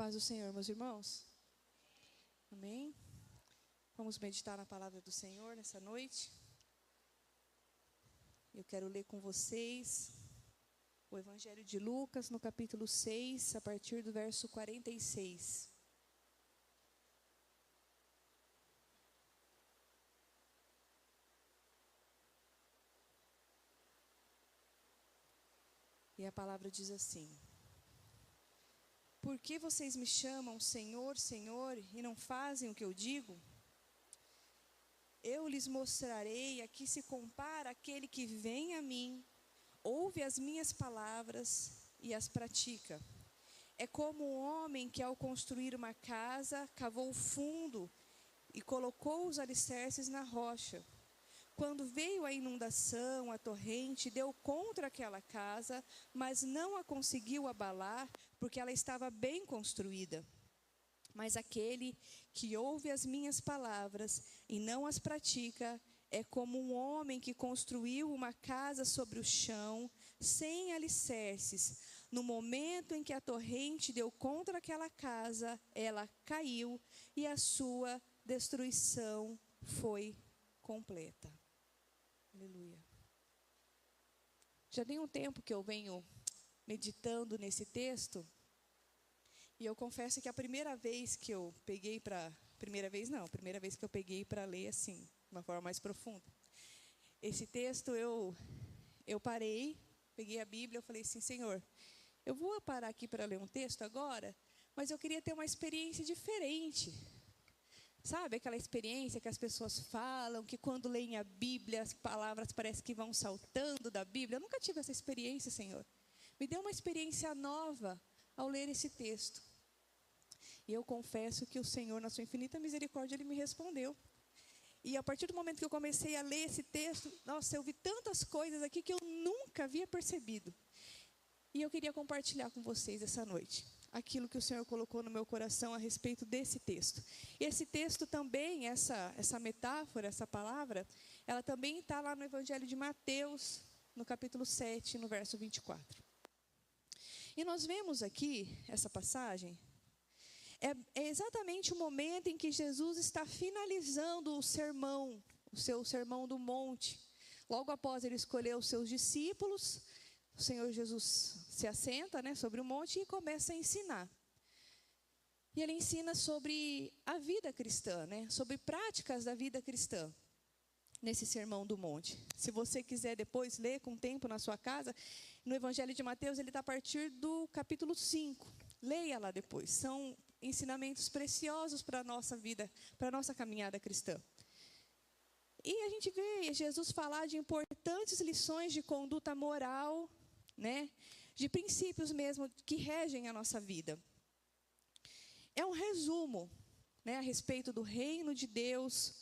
paz do Senhor, meus irmãos. Amém? Vamos meditar na palavra do Senhor nessa noite. Eu quero ler com vocês o Evangelho de Lucas, no capítulo 6, a partir do verso 46. E a palavra diz assim: Por que vocês me chamam Senhor, Senhor, e não fazem o que eu digo? Eu lhes mostrarei a que se compara aquele que vem a mim, ouve as minhas palavras e as pratica. É como um homem que, ao construir uma casa, cavou fundo e colocou os alicerces na rocha. Quando veio a inundação, a torrente, deu contra aquela casa, mas não a conseguiu abalar, porque ela estava bem construída. Mas aquele que ouve as minhas palavras e não as pratica, é como um homem que construiu uma casa sobre o chão, sem alicerces. No momento em que a torrente deu contra aquela casa, ela caiu e a sua destruição foi completa. Aleluia. Já tem um tempo que eu venho meditando nesse texto, e eu confesso que a primeira vez que eu peguei para... Primeira vez que eu peguei para ler assim, de uma forma mais profunda. Esse texto eu parei, peguei a Bíblia, eu falei assim: Senhor, eu vou parar aqui para ler um texto agora, mas eu queria ter uma experiência diferente. Sabe aquela experiência que as pessoas falam, que quando leem a Bíblia, as palavras parecem que vão saltando da Bíblia? Eu nunca tive essa experiência, Senhor. Me deu uma experiência nova ao ler esse texto. E eu confesso que o Senhor, na sua infinita misericórdia, Ele me respondeu. E a partir do momento que eu comecei a ler esse texto, nossa, eu vi tantas coisas aqui que eu nunca havia percebido. E eu queria compartilhar com vocês essa noite aquilo que o Senhor colocou no meu coração a respeito desse texto. E esse texto também, essa metáfora, essa palavra, ela também está lá no Evangelho de Mateus, no capítulo 7, no verso 24. E nós vemos aqui, essa passagem, é exatamente o momento em que Jesus está finalizando o sermão, o seu sermão do monte. Logo após ele escolher os seus discípulos, o Senhor Jesus se assenta, sobre o monte e começa a ensinar. E ele ensina sobre a vida cristã, sobre práticas da vida cristã, nesse sermão do monte. Se você quiser depois ler com tempo na sua casa, no Evangelho de Mateus, ele está a partir do capítulo 5. Leia lá depois. São ensinamentos preciosos para a nossa vida, para a nossa caminhada cristã. E a gente vê Jesus falar de importantes lições de conduta moral, de princípios mesmo que regem a nossa vida. É um resumo, a respeito do reino de Deus,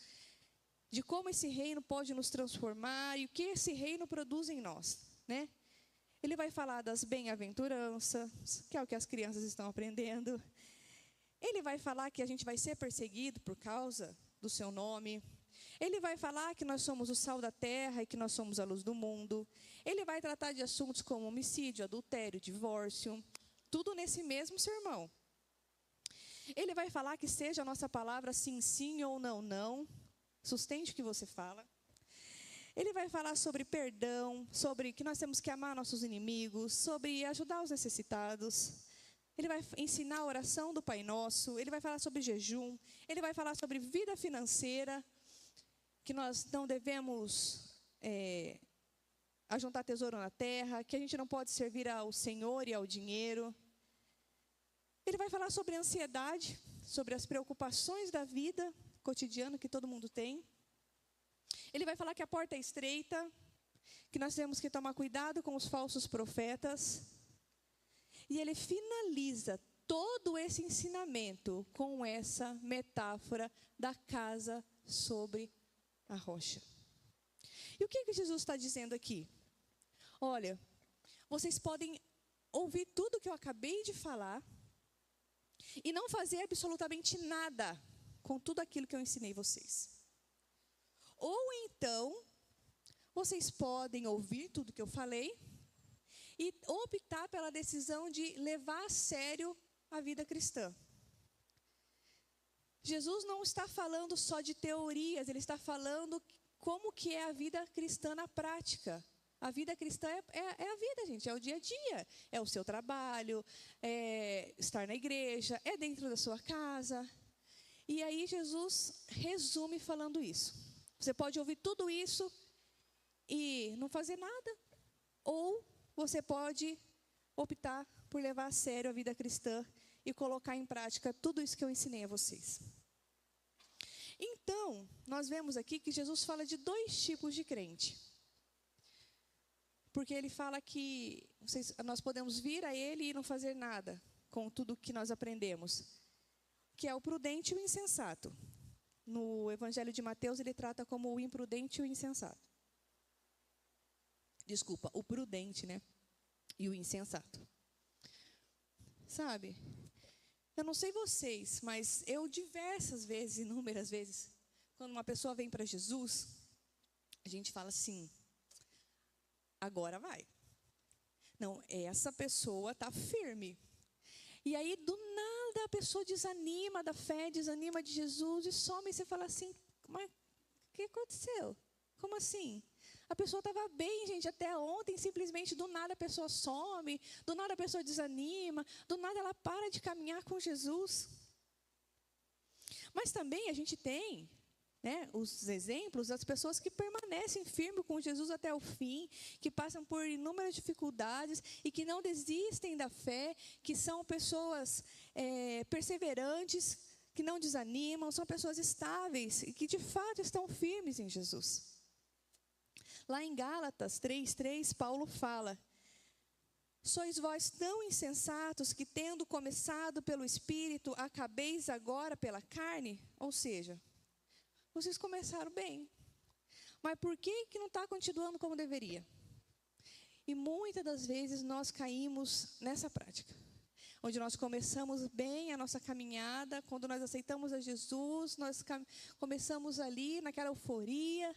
de como esse reino pode nos transformar e o que esse reino produz em nós, Ele vai falar das bem-aventuranças, que é o que as crianças estão aprendendo. Ele vai falar que a gente vai ser perseguido por causa do seu nome. Ele vai falar que nós somos o sal da terra e que nós somos a luz do mundo. Ele vai tratar de assuntos como homicídio, adultério, divórcio, tudo nesse mesmo sermão. Ele vai falar que seja a nossa palavra sim, sim ou não, não. Sustente o que você fala. Ele vai falar sobre perdão, sobre que nós temos que amar nossos inimigos, sobre ajudar os necessitados. Ele vai ensinar a oração do Pai Nosso. Ele vai falar sobre jejum. Ele vai falar sobre vida financeira, que nós não devemos ajuntar tesouro na terra, que a gente não pode servir ao Senhor e ao dinheiro. Ele vai falar sobre ansiedade, sobre as preocupações da vida cotidiana que todo mundo tem. Ele vai falar que a porta é estreita, que nós temos que tomar cuidado com os falsos profetas. E ele finaliza todo esse ensinamento com essa metáfora da casa sobre a rocha. E o que Jesus está dizendo aqui? Olha, vocês podem ouvir tudo que eu acabei de falar e não fazer absolutamente nada com tudo aquilo que eu ensinei vocês. Ou então, vocês podem ouvir tudo que eu falei e optar pela decisão de levar a sério a vida cristã. Jesus não está falando só de teorias, ele está falando como que é a vida cristã na prática. A vida cristã é a vida, gente, é o dia a dia. É o seu trabalho, é estar na igreja, é dentro da sua casa. E aí Jesus resume falando isso. Você pode ouvir tudo isso e não fazer nada. Ou você pode optar por levar a sério a vida cristã e colocar em prática tudo isso que eu ensinei a vocês. Então, nós vemos aqui que Jesus fala de 2 tipos de crente. Porque ele fala que nós podemos vir a ele e não fazer nada com tudo que nós aprendemos, que é o prudente e o insensato. No Evangelho de Mateus, ele trata como o imprudente e o insensato. Desculpa, o prudente, né? E o insensato. Sabe, eu não sei vocês, mas eu diversas vezes, inúmeras vezes, quando uma pessoa vem para Jesus, a gente fala assim, agora vai. Não, essa pessoa está firme. E aí, do nada, a pessoa desanima da fé, desanima de Jesus e some. E você fala assim, mas o que aconteceu? Como assim? A pessoa estava bem, gente, até ontem, simplesmente do nada a pessoa some, do nada a pessoa desanima, do nada ela para de caminhar com Jesus. Mas também a gente tem, né, os exemplos das pessoas que permanecem firmes com Jesus até o fim, que passam por inúmeras dificuldades e que não desistem da fé, que são pessoas perseverantes, que não desanimam, são pessoas estáveis e que de fato estão firmes em Jesus. Lá em Gálatas 3:3, Paulo fala: sois vós tão insensatos que, tendo começado pelo Espírito, acabeis agora pela carne? Ou seja, vocês começaram bem, mas por que não está continuando como deveria? E muitas das vezes nós caímos nessa prática, onde nós começamos bem a nossa caminhada, quando nós aceitamos a Jesus, nós começamos ali naquela euforia,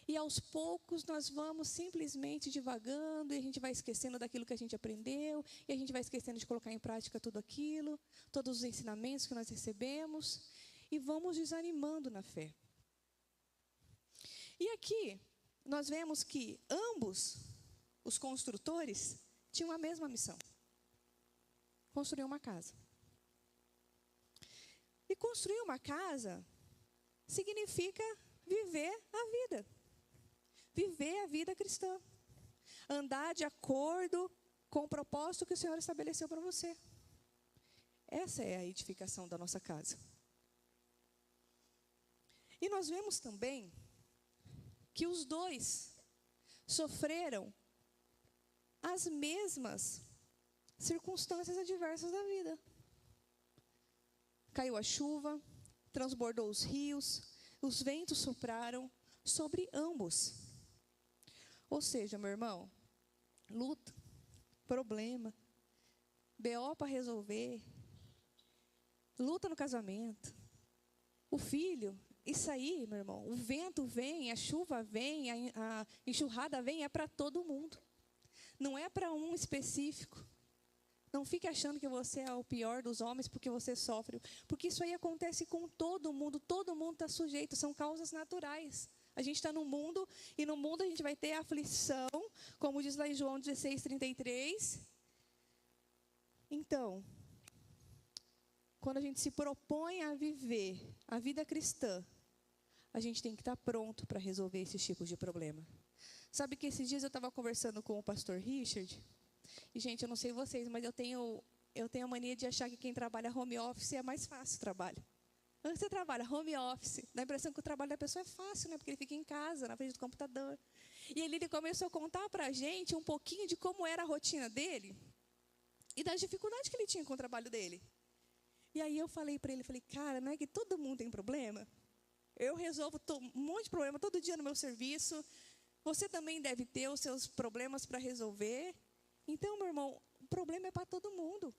e aos poucos nós vamos simplesmente divagando, e a gente vai esquecendo daquilo que a gente aprendeu, e a gente vai esquecendo de colocar em prática tudo aquilo, todos os ensinamentos que nós recebemos, e vamos desanimando na fé. E aqui, nós vemos que ambos, os construtores, tinham a mesma missão: construir uma casa. E construir uma casa significa viver a vida. Viver a vida cristã. Andar de acordo com o propósito que o Senhor estabeleceu para você. Essa é a edificação da nossa casa. E nós vemos também que os dois sofreram as mesmas circunstâncias adversas da vida. Caiu a chuva, transbordou os rios, os ventos sopraram sobre ambos. Ou seja, meu irmão, luta, problema, BO para resolver, luta no casamento, o filho, isso aí, meu irmão, o vento vem, a chuva vem, a enxurrada vem, é para todo mundo. Não é para um específico. Não fique achando que você é o pior dos homens porque você sofre. Porque isso aí acontece com todo mundo está sujeito, são causas naturais. A gente está no mundo, e no mundo a gente vai ter aflição, como diz lá em João 16:33. Então, quando a gente se propõe a viver a vida cristã, a gente tem que estar pronto para resolver esses tipos de problema. Sabe que esses dias eu estava conversando com o pastor Richard, e, gente, eu não sei vocês, mas eu tenho a mania de achar que quem trabalha home office é mais fácil o trabalho. Quando você trabalha home office, dá a impressão que o trabalho da pessoa é fácil, né? Porque ele fica em casa, na frente do computador. E ele começou a contar para a gente um pouquinho de como era a rotina dele e das dificuldades que ele tinha com o trabalho dele. E aí eu falei para ele, cara, não é que todo mundo tem problema? Eu resolvo um monte de problema todo dia no meu serviço. Você também deve ter os seus problemas para resolver. Então, meu irmão, o problema é para todo mundo.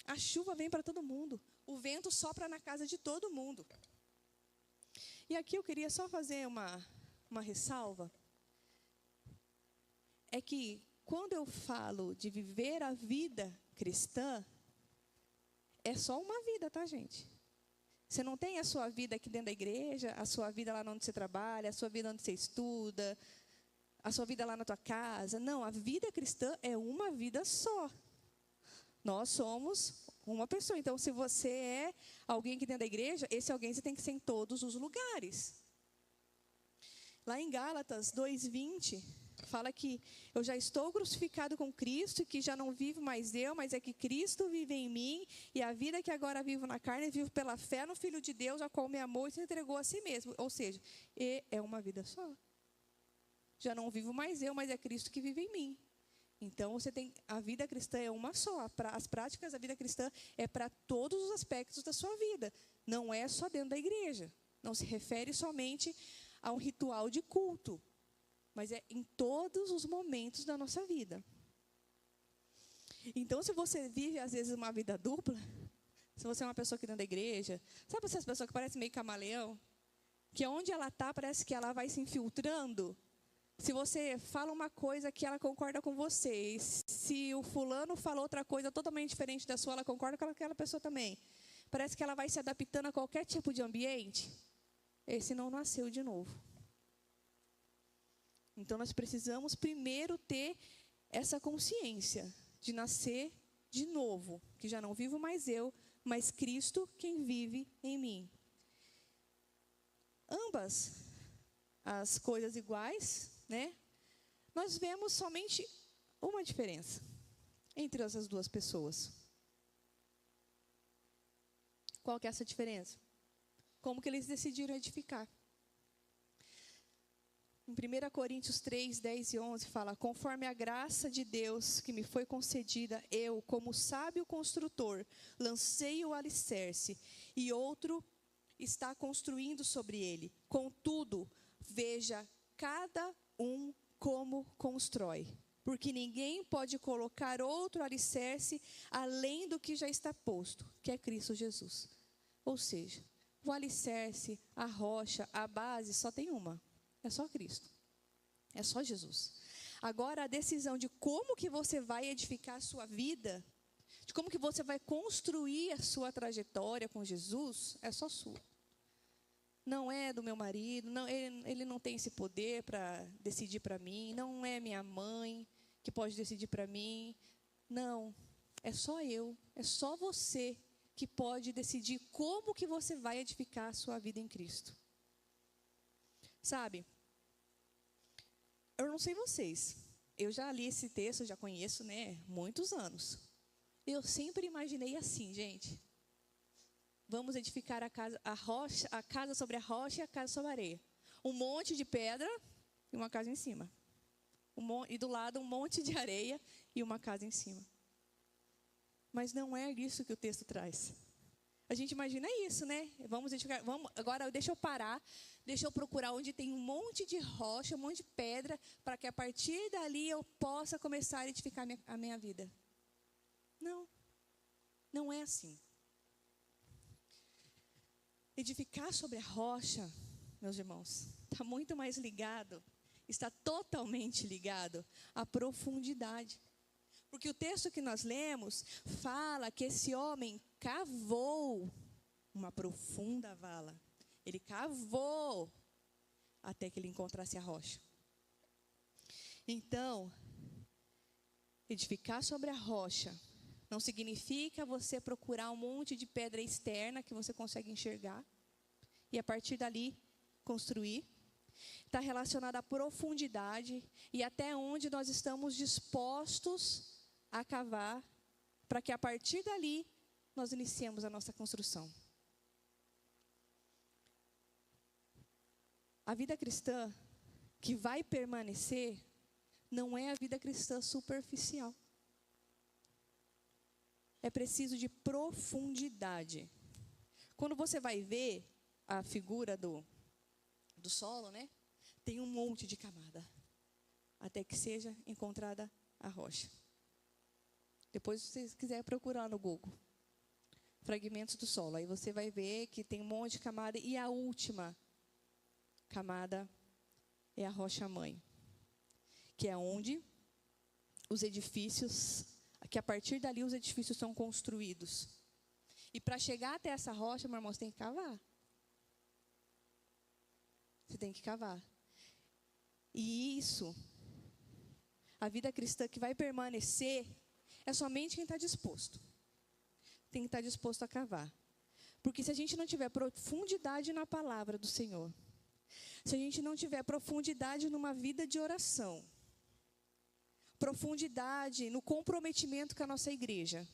A chuva vem para todo mundo. O vento sopra na casa de todo mundo. E aqui eu queria só fazer uma ressalva. É que quando eu falo de viver a vida cristã, é só uma vida, tá, gente? Você não tem a sua vida aqui dentro da igreja, a sua vida lá onde você trabalha, a sua vida onde você estuda, a sua vida lá na tua casa. Não, a vida cristã é uma vida só. Nós somos uma pessoa. Então, se você é alguém aqui dentro da igreja, esse alguém você tem que ser em todos os lugares. Lá em Gálatas 2:20, fala que eu já estou crucificado com Cristo e que já não vivo mais eu, mas é que Cristo vive em mim, e a vida que agora vivo na carne, vivo pela fé no Filho de Deus, a qual me amou e se entregou a si mesmo. Ou seja, é uma vida só. Já não vivo mais eu, mas é Cristo que vive em mim. Então, a vida cristã é uma só. As práticas da vida cristã é para todos os aspectos da sua vida. Não é só dentro da igreja. Não se refere somente a um ritual de culto, mas é em todos os momentos da nossa vida. Então, se você vive, às vezes, uma vida dupla, se você é uma pessoa aqui dentro da igreja, sabe essas pessoas que parecem meio camaleão? Que onde ela está, parece que ela vai se infiltrando. Se você fala uma coisa que ela concorda com você, e se o fulano falou outra coisa totalmente diferente da sua, ela concorda com aquela pessoa também. Parece que ela vai se adaptando a qualquer tipo de ambiente. Esse não nasceu de novo. Então, nós precisamos primeiro ter essa consciência de nascer de novo, que já não vivo mais eu, mas Cristo quem vive em mim. Ambas as coisas iguais, né? Nós vemos somente uma diferença entre essas duas pessoas. Qual que é essa diferença? Como que eles decidiram edificar? Em 1 Coríntios 3, 10 e 11 fala: conforme a graça de Deus que me foi concedida, eu, como sábio construtor, lancei o alicerce, e outro está construindo sobre ele. Contudo, veja cada um como constrói, porque ninguém pode colocar outro alicerce além do que já está posto, que é Cristo Jesus. Ou seja, o alicerce, a rocha, a base, só tem uma. É só Cristo. É só Jesus. Agora, a decisão de como que você vai edificar a sua vida, de como que você vai construir a sua trajetória com Jesus, é só sua. Não é do meu marido, não, ele não tem esse poder para decidir para mim, não é minha mãe que pode decidir para mim. Não, é só eu, é só você que pode decidir como que você vai edificar a sua vida em Cristo. Sabe, eu não sei vocês, eu já li esse texto, já conheço, né, muitos anos. Eu sempre imaginei assim, gente: vamos edificar a casa sobre a rocha e a casa sobre a areia. Um monte de pedra e uma casa em cima. E do lado um monte de areia e uma casa em cima. Mas não é isso que o texto traz. A gente imagina isso, né? Vamos edificar, agora deixa eu parar, deixa eu procurar onde tem um monte de rocha, um monte de pedra, para que a partir dali eu possa começar a edificar a minha vida. Não, não é assim. Edificar sobre a rocha, meus irmãos, está muito mais ligado, está totalmente ligado à profundidade. Porque o texto que nós lemos fala que esse homem cavou uma profunda vala. Ele cavou até que ele encontrasse a rocha. Então, edificar sobre a rocha não significa você procurar um monte de pedra externa que você consegue enxergar e a partir dali construir. Está relacionado à profundidade e até onde nós estamos dispostos a cavar para que a partir dali nós iniciemos a nossa construção. A vida cristã que vai permanecer não é a vida cristã superficial. É preciso de profundidade. Quando você vai ver a figura do solo, né? Tem um monte de camada, até que seja encontrada a rocha. Depois, se você quiser procurar no Google, fragmentos do solo, aí você vai ver que tem um monte de camada, e a última camada é a rocha-mãe, que é onde os edifícios, que a partir dali os edifícios são construídos. E para chegar até essa rocha, meu irmão, você tem que cavar. Você tem que cavar. E isso, a vida cristã que vai permanecer, é somente quem está disposto. Tem que estar disposto a cavar. Porque se a gente não tiver profundidade na palavra do Senhor, se a gente não tiver profundidade numa vida de oração, profundidade no comprometimento com a nossa igreja,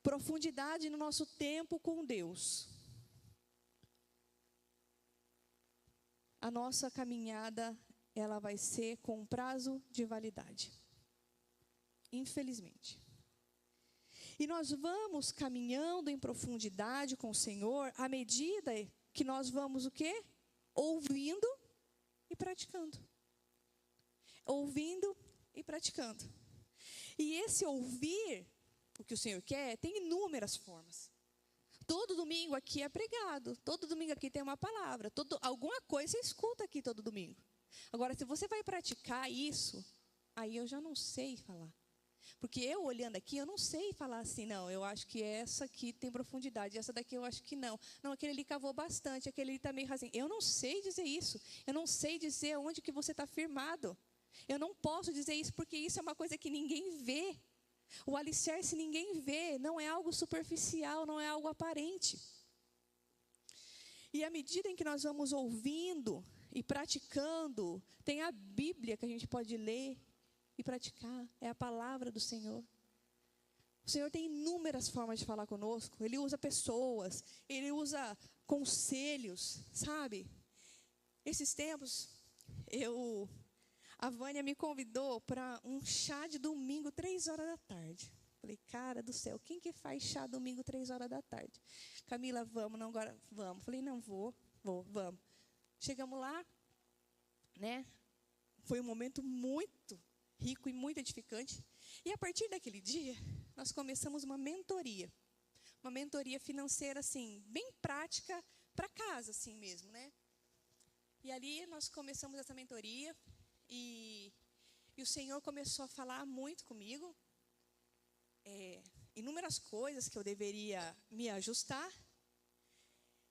profundidade no nosso tempo com Deus, a nossa caminhada, ela vai ser com prazo de validade. Infelizmente. E nós vamos caminhando em profundidade com o Senhor à medida que nós vamos o quê? Ouvindo e praticando. Ouvindo e praticando. E esse ouvir, o que o Senhor quer, tem inúmeras formas. Todo domingo aqui é pregado. Todo domingo aqui tem uma palavra. Alguma coisa você escuta aqui todo domingo. Agora, se você vai praticar isso, aí eu já não sei falar. Porque eu, olhando aqui, eu não sei falar assim, não, eu acho que essa aqui tem profundidade, essa daqui eu acho que não. Não, aquele ali cavou bastante, aquele ali está meio rasinho. Eu não sei dizer isso. Eu não sei dizer onde que você está firmado. Eu não posso dizer isso porque isso é uma coisa que ninguém vê. O alicerce ninguém vê, não é algo superficial, não é algo aparente. E à medida em que nós vamos ouvindo e praticando, tem a Bíblia que a gente pode ler e praticar, é a palavra do Senhor. O Senhor tem inúmeras formas de falar conosco. Ele usa pessoas, Ele usa conselhos, sabe? Esses tempos, a Vânia me convidou para um chá de domingo, 3h. Falei, cara do céu, quem que faz chá domingo, 3h? Camila, vamos, não, agora vamos. Falei, não, vamos. Chegamos lá, né? Foi um momento muito rico e muito edificante. E a partir daquele dia, nós começamos uma mentoria financeira, assim, bem prática, para casa, assim mesmo, né? E ali nós começamos essa mentoria e o Senhor começou a falar muito comigo, inúmeras coisas que eu deveria me ajustar.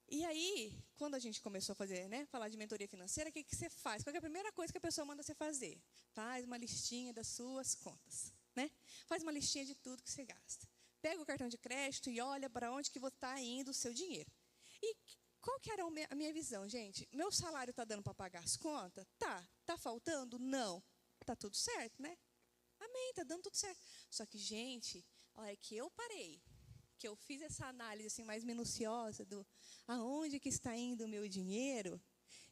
E aí, quando a gente começou a fazer, né, falar de mentoria financeira, o que você faz? Qual é a primeira coisa que a pessoa manda você fazer? Faz uma listinha das suas contas, né? Faz uma listinha de tudo que você gasta. Pega o cartão de crédito e olha para onde que está indo o seu dinheiro. E qual que era a minha visão, gente? Meu salário está dando para pagar as contas? Tá. Está faltando? Não. Está tudo certo, né? Amém, está dando tudo certo. Só que, gente, a hora que eu parei, que eu fiz essa análise assim, mais minuciosa do aonde que está indo o meu dinheiro,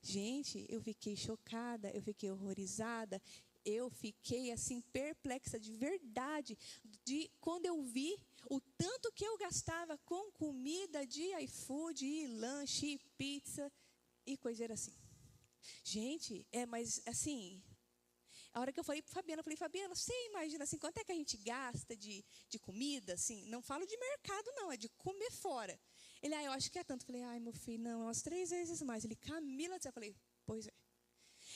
gente, eu fiquei chocada, eu fiquei horrorizada, eu fiquei assim perplexa de verdade, de quando eu vi o tanto que eu gastava com comida de iFood, e lanche, e pizza e coisa assim. Gente, mas assim, a hora que eu falei para Fabiana, eu falei, Fabiana, você imagina assim, quanto é que a gente gasta de comida, assim, não falo de mercado não, é de comer fora. Ele, eu acho que é tanto. Eu falei, meu filho, não, é umas 3 vezes mais. Ele, Camila, eu falei, pois é.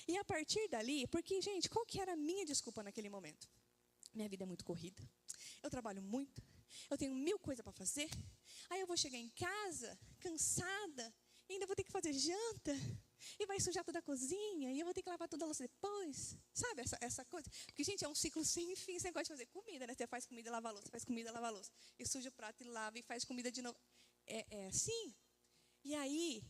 E a partir dali, porque, gente, qual que era a minha desculpa naquele momento? Minha vida é muito corrida, eu trabalho muito, eu tenho 1000 coisas para fazer, aí eu vou chegar em casa, cansada, e ainda vou ter que fazer janta, e vai sujar toda a cozinha, e eu vou ter que lavar toda a louça depois. Sabe essa coisa? Porque, gente, é um ciclo sem fim. Você gosta de fazer comida, né? Você faz comida, lava a louça, faz comida, lava a louça. E suja o prato e lava, e faz comida de novo. É assim. E aí,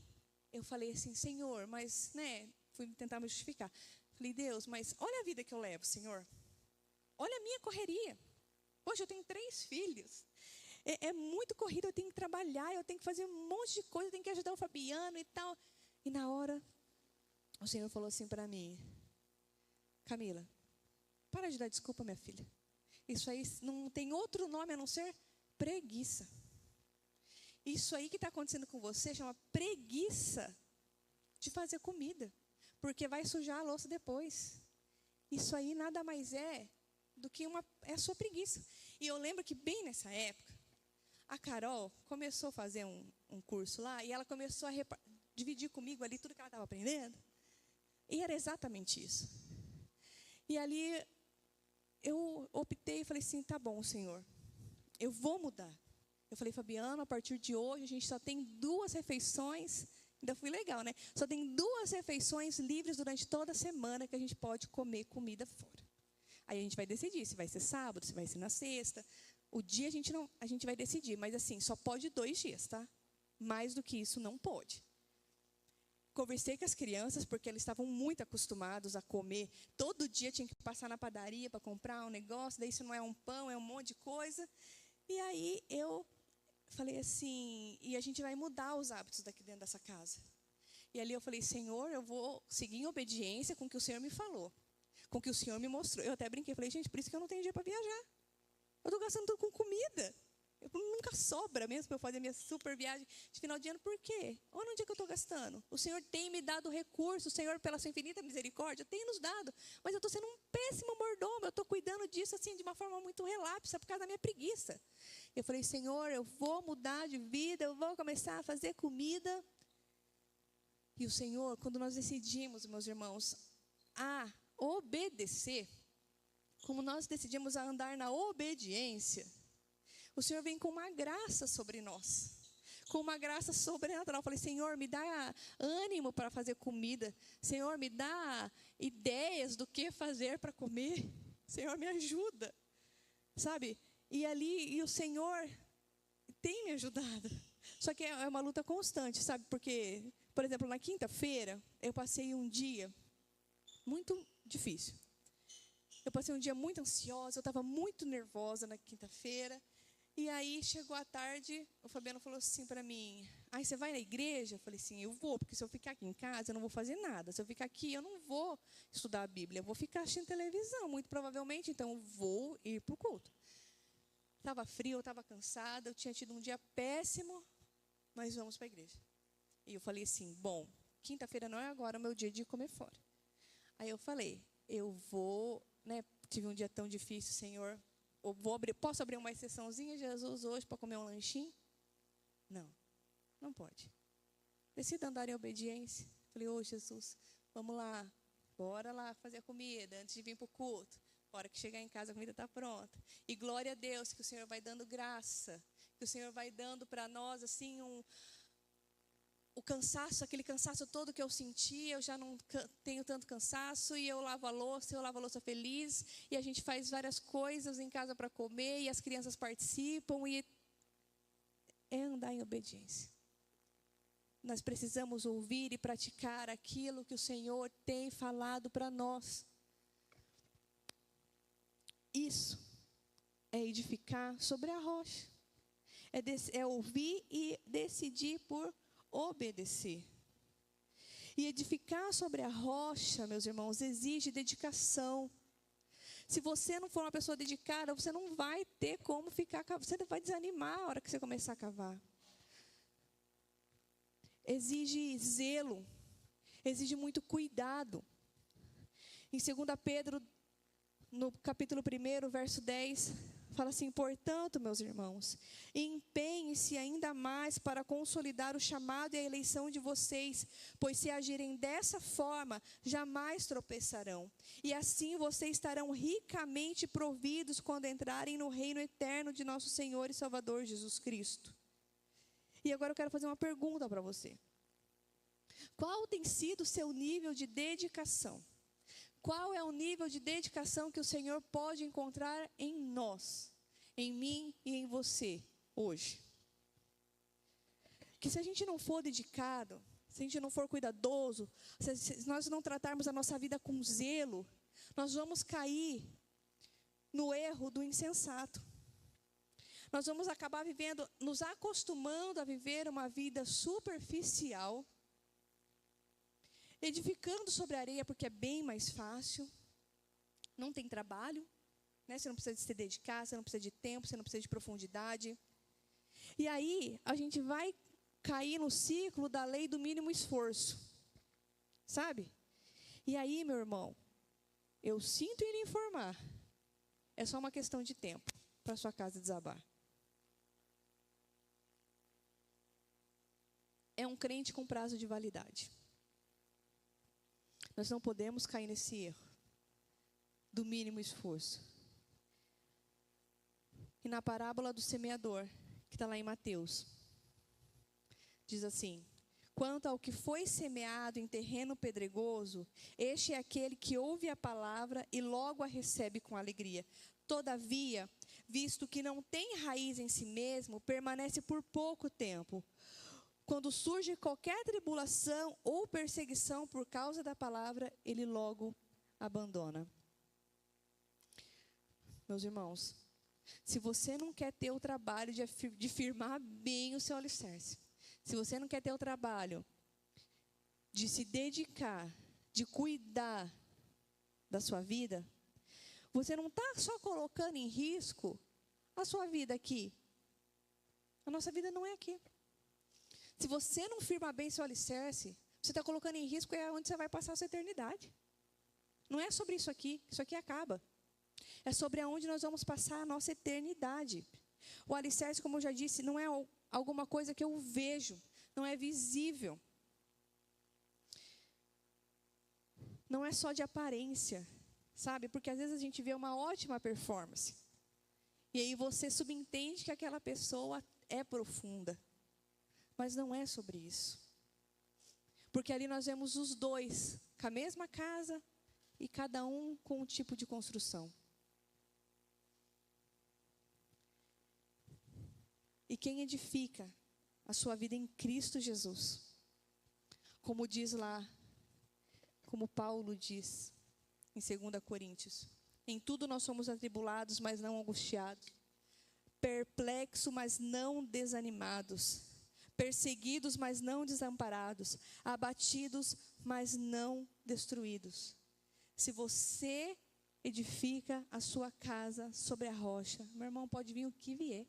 eu falei assim, Senhor, mas, né? Fui tentar me justificar. Falei, Deus, mas olha a vida que eu levo, Senhor. Olha a minha correria. Poxa, eu tenho 3 filhos. É muito corrida, eu tenho que trabalhar, eu tenho que fazer um monte de coisa, eu tenho que ajudar o Fabiano e tal. E na hora, o Senhor falou assim para mim, Camila, para de dar desculpa, minha filha. Isso aí não tem outro nome a não ser preguiça. Isso aí que está acontecendo com você chama preguiça de fazer comida, porque vai sujar a louça depois. Isso aí nada mais é do que é a sua preguiça. E eu lembro que bem nessa época, a Carol começou a fazer um curso lá, e ela começou a dividir comigo ali tudo que ela estava aprendendo. E era exatamente isso. E ali eu optei e falei assim, tá bom, Senhor, eu vou mudar. Eu falei, Fabiano, a partir de hoje a gente só tem 2 refeições. Ainda fui legal, né? Só tem 2 refeições livres durante toda a semana que a gente pode comer comida fora. Aí a gente vai decidir se vai ser sábado, se vai ser na sexta. O dia a gente vai decidir, mas assim, só pode 2 dias, tá? Mais do que isso não pode. Conversei com as crianças, porque eles estavam muito acostumados a comer. Todo dia tinha que passar na padaria para comprar um negócio, daí isso não é um pão, é um monte de coisa. E aí eu falei assim, e a gente vai mudar os hábitos daqui dentro dessa casa. E ali eu falei, Senhor, eu vou seguir em obediência com o que o Senhor me falou, com o que o Senhor me mostrou. Eu até brinquei, falei, gente, por isso que eu não tenho dinheiro para viajar. Eu estou gastando tudo com comida. Nunca sobra mesmo para eu fazer minha super viagem de final de ano. Por quê? Olha onde é que eu estou gastando. O Senhor tem me dado recursos. O Senhor, pela sua infinita misericórdia, tem nos dado. Mas eu estou sendo um péssimo mordomo. Eu estou cuidando disso assim de uma forma muito relapsa por causa da minha preguiça. Eu falei, Senhor, eu vou mudar de vida. Eu vou começar a fazer comida. E o Senhor, quando nós decidimos, meus irmãos, a obedecer, como nós decidimos a andar na obediência, o Senhor vem com uma graça sobre nós, com uma graça sobrenatural. Eu falei, Senhor, me dá ânimo para fazer comida. Senhor, me dá ideias do que fazer para comer. Senhor, me ajuda. Sabe? E o Senhor tem me ajudado. Só que é uma luta constante, sabe? Porque, por exemplo, na quinta-feira, eu passei um dia muito difícil. Eu passei um dia muito ansiosa, eu estava muito nervosa na quinta-feira. E aí, chegou a tarde, o Fabiano falou assim para mim, você vai na igreja? Eu falei assim, eu vou, porque se eu ficar aqui em casa, eu não vou fazer nada. Se eu ficar aqui, eu não vou estudar a Bíblia, eu vou ficar assistindo televisão, muito provavelmente, então eu vou ir para o culto. Estava frio, eu estava cansada, eu tinha tido um dia péssimo, mas vamos para a igreja. E eu falei assim, bom, quinta-feira não é agora o meu dia de comer fora. Aí eu falei, eu vou, tive um dia tão difícil, Senhor, posso abrir uma exceçãozinha, Jesus, hoje, para comer um lanchinho? Não, não pode. Decida andar em obediência. Falei, Jesus, vamos lá, bora lá fazer a comida, antes de vir para o culto. A hora que chegar em casa, a comida está pronta. E glória a Deus, que o Senhor vai dando graça, que o Senhor vai dando para nós, assim, o cansaço, aquele cansaço todo que eu senti, eu já não tenho tanto cansaço, e eu lavo a louça feliz, e a gente faz várias coisas em casa para comer, e as crianças participam, e é andar em obediência. Nós precisamos ouvir e praticar aquilo que o Senhor tem falado para nós. Isso é edificar sobre a rocha. É ouvir e decidir por obedecer. E edificar sobre a rocha, meus irmãos, exige dedicação. Se você não for uma pessoa dedicada, você não vai ter como ficar, você vai desanimar a hora que você começar a cavar. Exige zelo, exige muito cuidado. Em 2 Pedro, no capítulo 1, verso 10, fala assim, portanto, meus irmãos, empenhem-se ainda mais para consolidar o chamado e a eleição de vocês, pois se agirem dessa forma, jamais tropeçarão. E assim vocês estarão ricamente providos quando entrarem no reino eterno de nosso Senhor e Salvador Jesus Cristo. E agora eu quero fazer uma pergunta para você. Qual tem sido o seu nível de dedicação? Qual é o nível de dedicação que o Senhor pode encontrar em nós, em mim e em você, hoje? Que se a gente não for dedicado, se a gente não for cuidadoso, se nós não tratarmos a nossa vida com zelo, nós vamos cair no erro do insensato. Nós vamos acabar vivendo, nos acostumando a viver uma vida superficial, edificando sobre a areia porque é bem mais fácil, não tem trabalho, você não precisa de se dedicar, você não precisa de tempo, você não precisa de profundidade. E aí a gente vai cair no ciclo da lei do mínimo esforço, sabe? E aí, meu irmão, eu sinto em lhe informar, é só uma questão de tempo para sua casa desabar. É um crente com prazo de validade. Nós não podemos cair nesse erro do mínimo esforço. E na parábola do semeador, que está lá em Mateus. Diz assim: quanto ao que foi semeado em terreno pedregoso, este é aquele que ouve a palavra e logo a recebe com alegria. Todavia, visto que não tem raiz em si mesmo, permanece por pouco tempo. Quando surge qualquer tribulação ou perseguição por causa da palavra, ele logo abandona. Meus irmãos, se você não quer ter o trabalho de firmar bem o seu alicerce, se você não quer ter o trabalho de se dedicar, de cuidar da sua vida, você não está só colocando em risco a sua vida aqui. A nossa vida não é aqui. Se você não firmar bem seu alicerce, você está colocando em risco onde você vai passar a sua eternidade. Não é sobre isso aqui acaba. É sobre aonde nós vamos passar a nossa eternidade. O alicerce, como eu já disse, não é alguma coisa que eu vejo, não é visível. Não é só de aparência, sabe? Porque às vezes a gente vê uma ótima performance. E aí você subentende que aquela pessoa é profunda. Mas não é sobre isso. Porque ali nós vemos os dois, com a mesma casa e cada um com um tipo de construção. E quem edifica a sua vida em Cristo Jesus, como diz lá, como Paulo diz em 2 Coríntios, em tudo nós somos atribulados, mas não angustiados, perplexos, mas não desanimados, perseguidos, mas não desamparados, abatidos, mas não destruídos. Se você edifica a sua casa sobre a rocha, meu irmão, pode vir o que vier.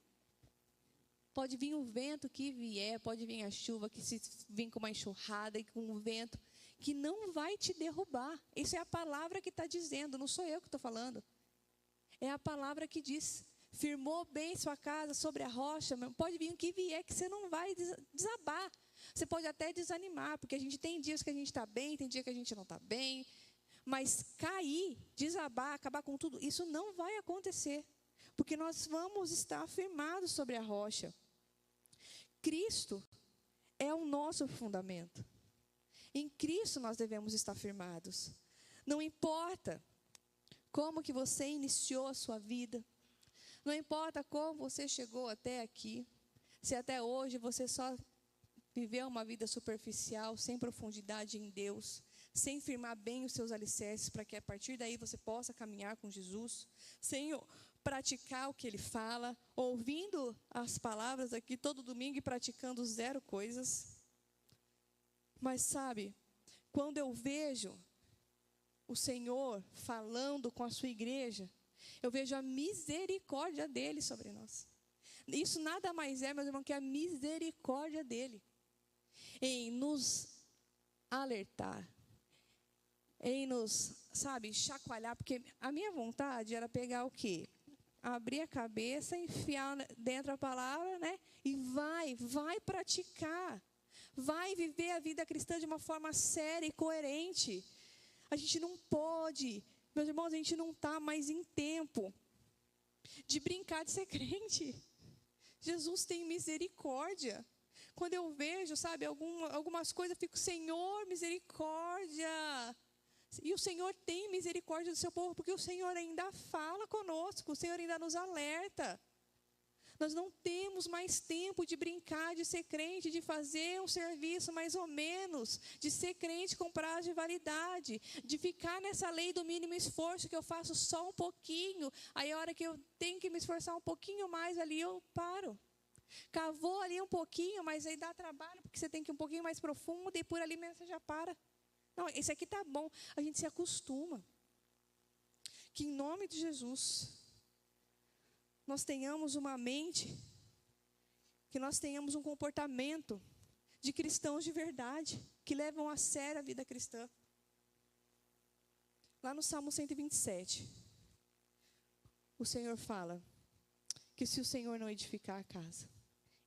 Pode vir o vento que vier, pode vir a chuva, que se vir com uma enxurrada e com um vento, que não vai te derrubar. Isso é a palavra que está dizendo, não sou eu que estou falando. É a palavra que diz, firmou bem sua casa sobre a rocha, pode vir o que vier, que você não vai desabar. Você pode até desanimar, porque a gente tem dias que a gente está bem, tem dias que a gente não está bem. Mas cair, desabar, acabar com tudo, isso não vai acontecer. Porque nós vamos estar firmados sobre a rocha. Cristo é o nosso fundamento. Em Cristo nós devemos estar firmados. Não importa como que você iniciou a sua vida. Não importa como você chegou até aqui. Se até hoje você só viveu uma vida superficial, sem profundidade em Deus, sem firmar bem os seus alicerces, para que a partir daí você possa caminhar com Jesus, sem praticar o que Ele fala, ouvindo as palavras aqui todo domingo e praticando zero coisas. Mas sabe, quando eu vejo o Senhor falando com a sua igreja, eu vejo a misericórdia dEle sobre nós. Isso nada mais é, meus irmãos, que a misericórdia dEle em nos alertar, em nos, sabe, chacoalhar, porque a minha vontade era pegar o quê? Abrir a cabeça, enfiar dentro a palavra, né? E vai praticar. Vai viver a vida cristã de uma forma séria e coerente. A gente não pode, meus irmãos, a gente não está mais em tempo de brincar de ser crente. Jesus tem misericórdia. Quando eu vejo, sabe, algumas coisas, eu fico, Senhor, misericórdia. E o Senhor tem misericórdia do seu povo, porque o Senhor ainda fala conosco, o Senhor ainda nos alerta. Nós não temos mais tempo de brincar, de ser crente, de fazer um serviço mais ou menos, de ser crente com prazo de validade, de ficar nessa lei do mínimo esforço, que eu faço só um pouquinho, aí a hora que eu tenho que me esforçar um pouquinho mais ali, eu paro. Cavou ali um pouquinho, mas aí dá trabalho, porque você tem que ir um pouquinho mais profundo, e por ali mesmo você já para. Não, esse aqui está bom, a gente se acostuma. Que em nome de Jesus, nós tenhamos uma mente, que nós tenhamos um comportamento de cristãos de verdade, que levam a sério a vida cristã. Lá no Salmo 127, o Senhor fala que se o Senhor não edificar a casa,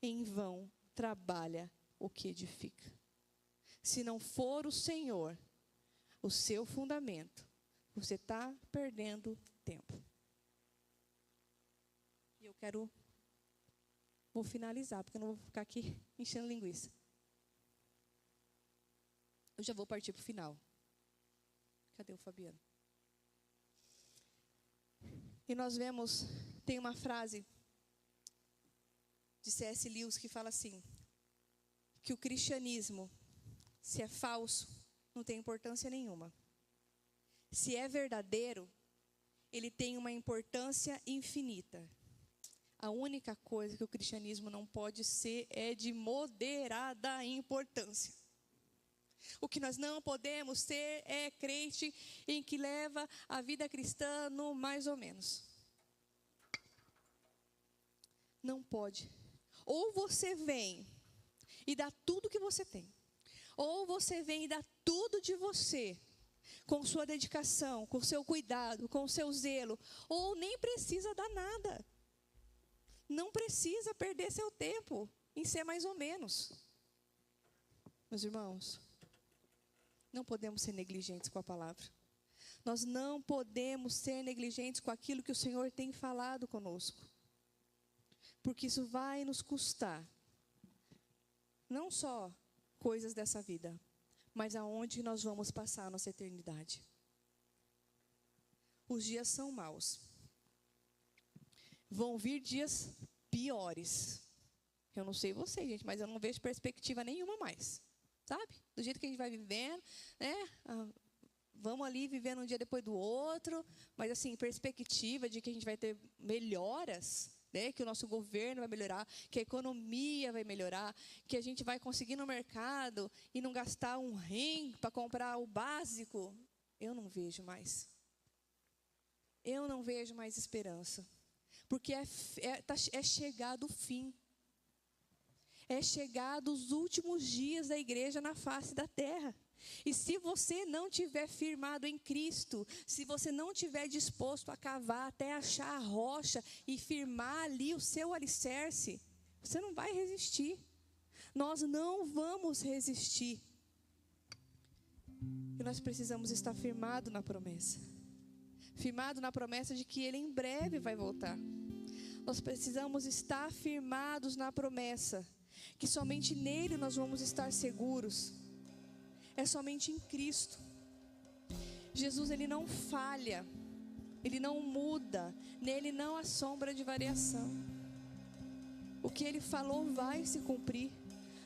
em vão trabalha o que edifica. Se não for o Senhor, o seu fundamento, você está perdendo tempo. E eu quero vou finalizar, porque eu não vou ficar aqui enchendo linguiça. Eu já vou partir para o final. Cadê o Fabiano? E nós vemos, tem uma frase de C.S. Lewis que fala assim, que o cristianismo, se é falso, não tem importância nenhuma. Se é verdadeiro, ele tem uma importância infinita. A única coisa que o cristianismo não pode ser é de moderada importância. O que nós não podemos ter é crente em que leva a vida cristã no mais ou menos. Não pode. Ou você vem e dá tudo que você tem. Ou você vem e dá tudo de você, com sua dedicação, com seu cuidado, com seu zelo. Ou nem precisa dar nada. Não precisa perder seu tempo em ser mais ou menos. Meus irmãos, não podemos ser negligentes com a palavra. Nós não podemos ser negligentes com aquilo que o Senhor tem falado conosco. Porque isso vai nos custar. Não só coisas dessa vida, mas aonde nós vamos passar a nossa eternidade. Os dias são maus. Vão vir dias piores. Eu não sei vocês, gente, mas eu não vejo perspectiva nenhuma mais. Sabe? Do jeito que a gente vai vivendo, né? Vamos ali vivendo um dia depois do outro, mas assim, perspectiva de que a gente vai ter melhoras, né? Que o nosso governo vai melhorar, que a economia vai melhorar, que a gente vai conseguir no mercado e não gastar um rim para comprar o básico. Eu não vejo mais. Eu não vejo mais esperança. Porque é chegado o fim. É chegado os últimos dias da igreja na face da terra. E se você não tiver firmado em Cristo, se você não tiver disposto a cavar até achar a rocha e firmar ali o seu alicerce, você não vai resistir. Nós não vamos resistir. E nós precisamos estar firmado na promessa. Firmado na promessa de que Ele em breve vai voltar. Nós precisamos estar firmados na promessa, que somente nele nós vamos estar seguros. É somente em Cristo. Jesus, Ele não falha, Ele não muda, nele não há sombra de variação. O que Ele falou vai se cumprir.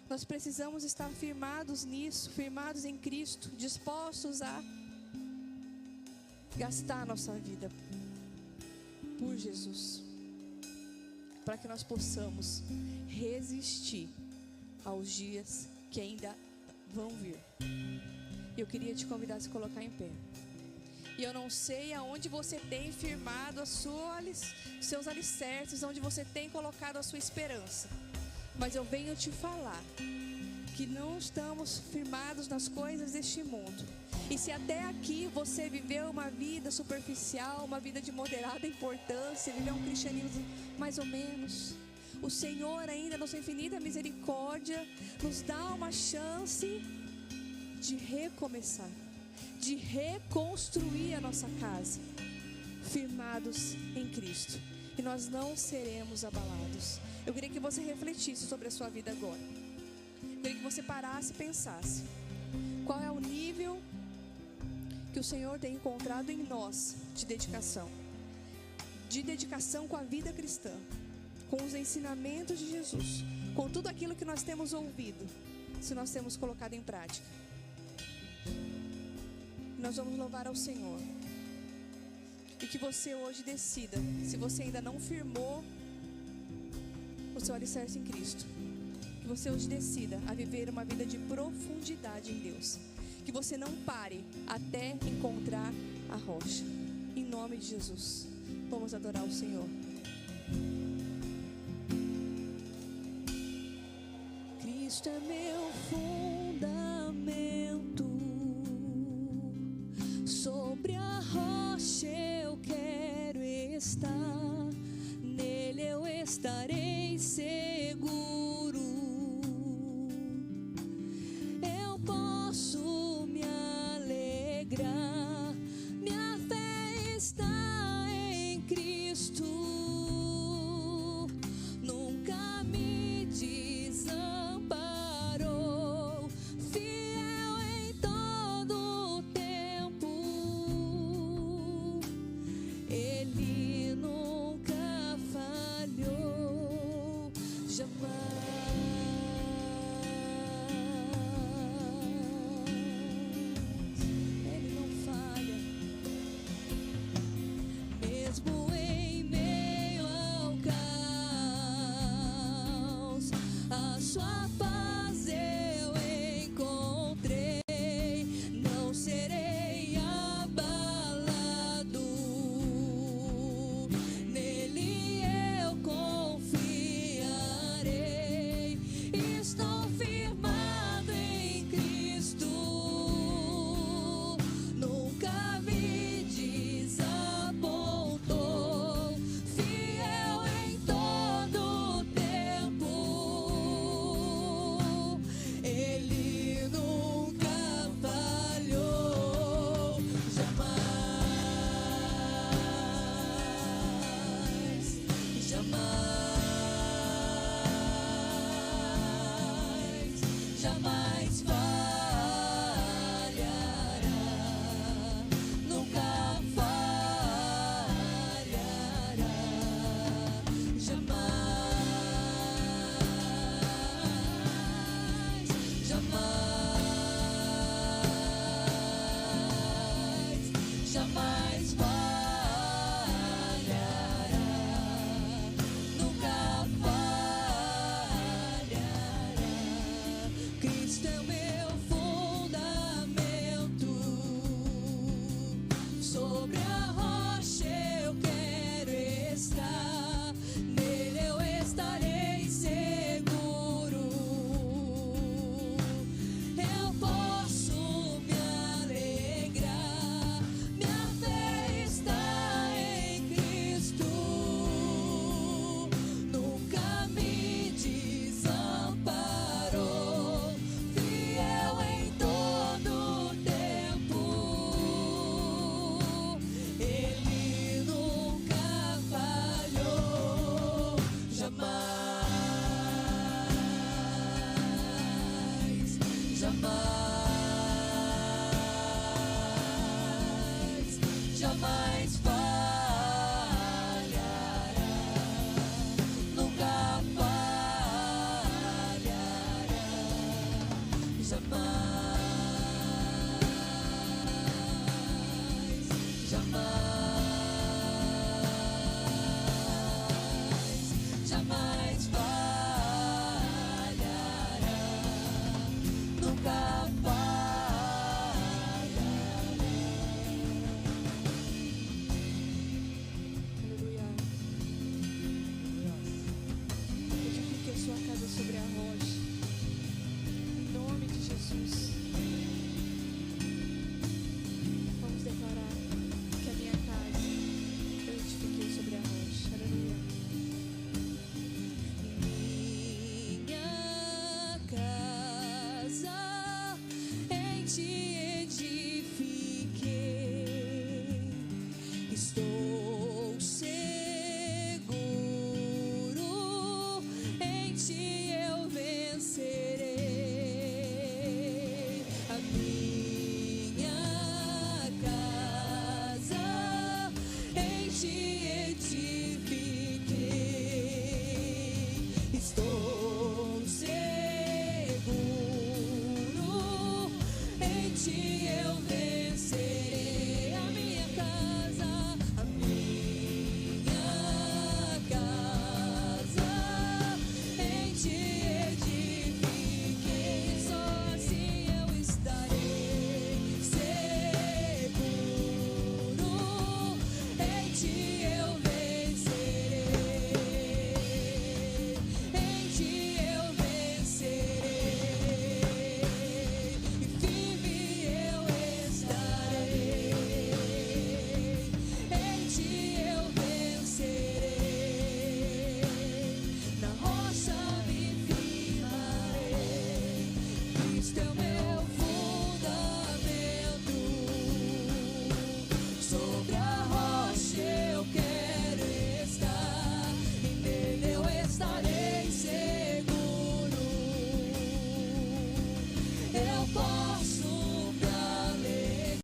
Nós precisamos estar firmados nisso, firmados em Cristo, dispostos a gastar a nossa vida por Jesus, para que nós possamos resistir aos dias que ainda vão vir. Eu queria te convidar a se colocar em pé. E eu não sei aonde você tem firmado seus alicerces, onde você tem colocado a sua esperança, mas eu venho te falar que não estamos firmados nas coisas deste mundo. E se até aqui você viveu uma vida superficial, uma vida de moderada importância, viveu um cristianismo mais ou menos, o Senhor ainda, na sua infinita misericórdia, nos dá uma chance de recomeçar, de reconstruir a nossa casa, firmados em Cristo. E nós não seremos abalados. Eu queria que você refletisse sobre a sua vida agora. Eu queria que você parasse e pensasse: qual é o nível que o Senhor tem encontrado em nós de dedicação com a vida cristã, com os ensinamentos de Jesus, com tudo aquilo que nós temos ouvido, se nós temos colocado em prática. Nós vamos louvar ao Senhor. E que você hoje decida, se você ainda não firmou o seu alicerce em Cristo, que você hoje decida a viver uma vida de profundidade em Deus. Que você não pare até encontrar a rocha. Em nome de Jesus, vamos adorar o Senhor. Cristo é meu fundamento, sobre a rocha eu quero estar, nele eu estarei seguro. Eu posso me alegrar, minha fé está em Cristo, nunca me Sua paz eu encontrei, não serei abalado. Nele eu confiarei, estou firmado em Cristo. Nunca me desapontou, fiel em todo tempo. Ele nunca falhou, jamais, jamais, jamais falhará, nunca falhará, jamais, jamais, jamais falhará, nunca falhará. Cristo é o meu fundamento, sobre a rocha eu quero estar, nele eu estarei seguro. Eu posso me alegrar, minha fé está em Cristo. Nunca me desamparou, fiel em todo tempo. Ele nunca falhou, jamais, jamais, jamais falhará, nunca falhará, jamais, jamais, jamais falhará, nunca falhará. Aleluia. Edifique a sua casa sobre a rocha, em nome de Jesus. Vamos declarar que a minha casa eu edifiquei sobre a rocha. Aleluia. Minha casa em ti edifiquei, estou seguro, em ti eu vencerei. A minha casa em ti edifiquei, estou seguro, em ti eu vencerei.